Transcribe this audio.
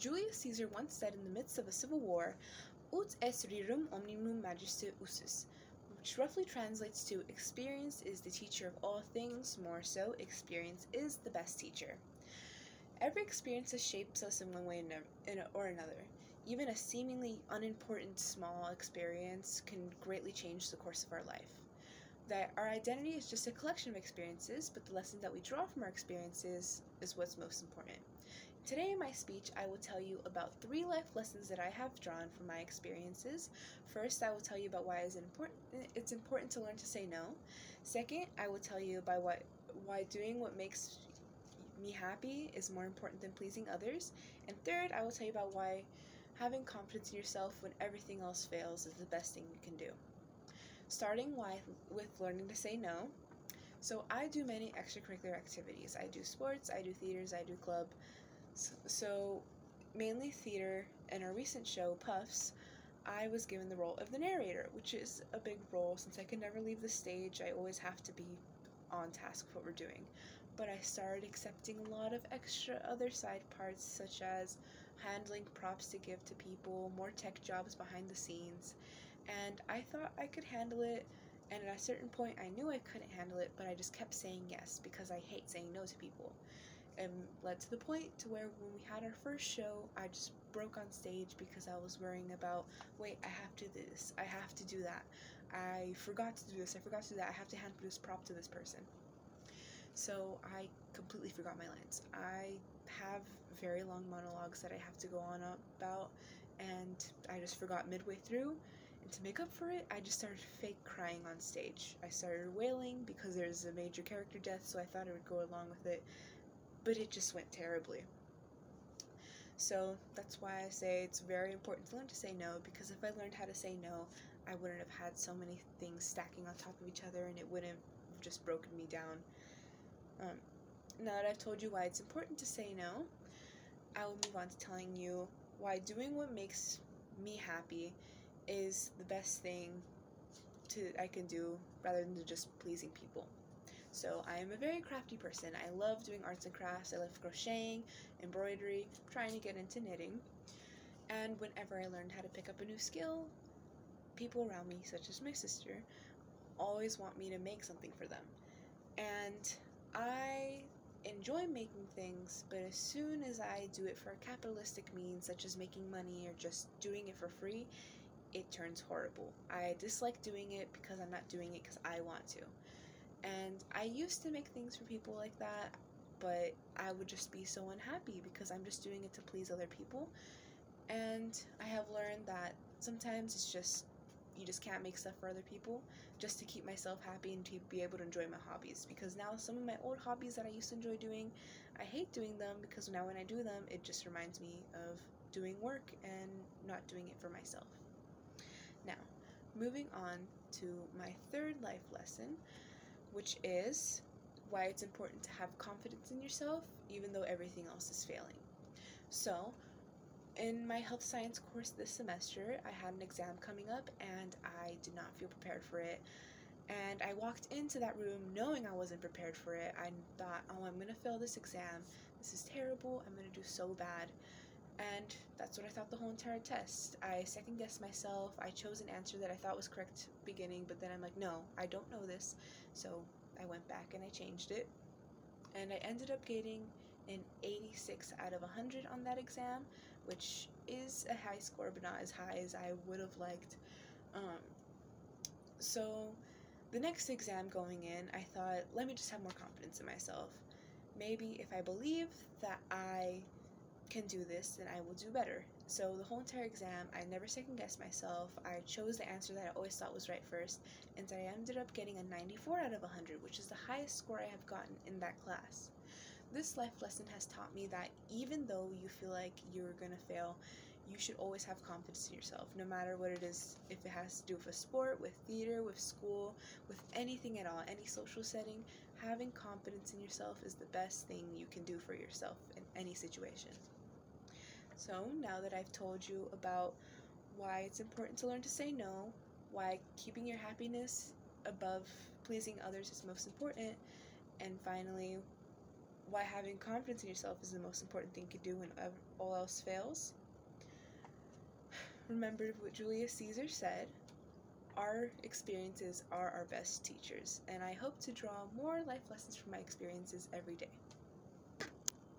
Julius Caesar once said in the midst of a civil war, Ut est rerum omnium magister usus, which roughly translates to experience is the teacher of all things, more so, experience is the best teacher. Every experience shapes us in one way or another. Even a seemingly unimportant small experience can greatly change the course of our life. That our identity is just a collection of experiences, but the lessons that we draw from our experiences is what's most important. Today in my speech, I will tell you about 3 life lessons that I have drawn from my experiences. First, I will tell you about why it's important to learn to say no. Second, I will tell you about why doing what makes me happy is more important than pleasing others. And third, I will tell you about why having confidence in yourself when everything else fails is the best thing you can do. Starting with learning to say no. So I do many extracurricular activities. I do sports, I do theaters, I do club. So mainly theater. In our recent show, Puffs, I was given the role of the narrator, which is a big role since I can never leave the stage. I always have to be on task with what we're doing. But I started accepting a lot of extra other side parts, such as handling props to give to people, more tech jobs behind the scenes, and I thought I could handle it, and at a certain point I knew I couldn't handle it, but I just kept saying yes because I hate saying no to people. And led to the point to where when we had our first show, I just broke on stage because I was worrying about, wait, I have to do this, I have to do that, I forgot to do this, I forgot to do that, I have to hand this prop to this person. So I completely forgot my lines. I have very long monologues that I have to go on about, and I just forgot midway through. And to make up for it, I just started fake crying on stage. I started wailing because there's a major character death, so I thought it would go along with it, but it just went terribly. So that's why I say it's very important to learn to say no, because if I learned how to say no, I wouldn't have had so many things stacking on top of each other, and it wouldn't have just broken me down. Now that I've told you why it's important to say no, I will move on to telling you why doing what makes me happy is the best thing I can do rather than just pleasing people. So I am a very crafty person. I love doing arts and crafts. I love crocheting, embroidery, trying to get into knitting. And whenever I learned how to pick up a new skill, people around me, such as my sister, always want me to make something for them. And I enjoy making things, but as soon as I do it for a capitalistic means, such as making money or just doing it for free, it turns horrible. I dislike doing it because I'm not doing it because I want to. And I used to make things for people like that, but I would just be so unhappy because I'm just doing it to please other people. And I have learned that sometimes you just can't make stuff for other people just to keep myself happy and to be able to enjoy my hobbies, because now some of my old hobbies that I used to enjoy doing, I hate doing them because now when I do them, it just reminds me of doing work and not doing it for myself. Now, moving on to my 3rd life lesson, which is why it's important to have confidence in yourself even though everything else is failing. So, in my health science course this semester, I had an exam coming up and I did not feel prepared for it. And I walked into that room knowing I wasn't prepared for it. I thought, oh, I'm going to fail this exam. This is terrible. I'm going to do so bad. And that's what I thought the whole entire test. I second-guessed myself. I chose an answer that I thought was correct beginning, but then I'm like, no, I don't know this. So I went back and I changed it. And I ended up getting an 86 out of 100 on that exam, which is a high score, but not as high as I would have liked. So the next exam going in, I thought, let me just have more confidence in myself. Maybe if I believe that I can do this, then I will do better. So the whole entire exam, I never second-guessed myself. I chose the answer that I always thought was right first, and I ended up getting a 94 out of 100, which is the highest score I have gotten in that class. This life lesson has taught me that even though you feel like you're gonna fail, you should always have confidence in yourself, no matter what it is. If it has to do with a sport, with theater, with school, with anything at all, any social setting, having confidence in yourself is the best thing you can do for yourself in any situation. So now that I've told you about why it's important to learn to say no, why keeping your happiness above pleasing others is most important, and finally why having confidence in yourself is the most important thing you can do when all else fails. Remember what Julius Caesar said, our experiences are our best teachers, and I hope to draw more life lessons from my experiences every day.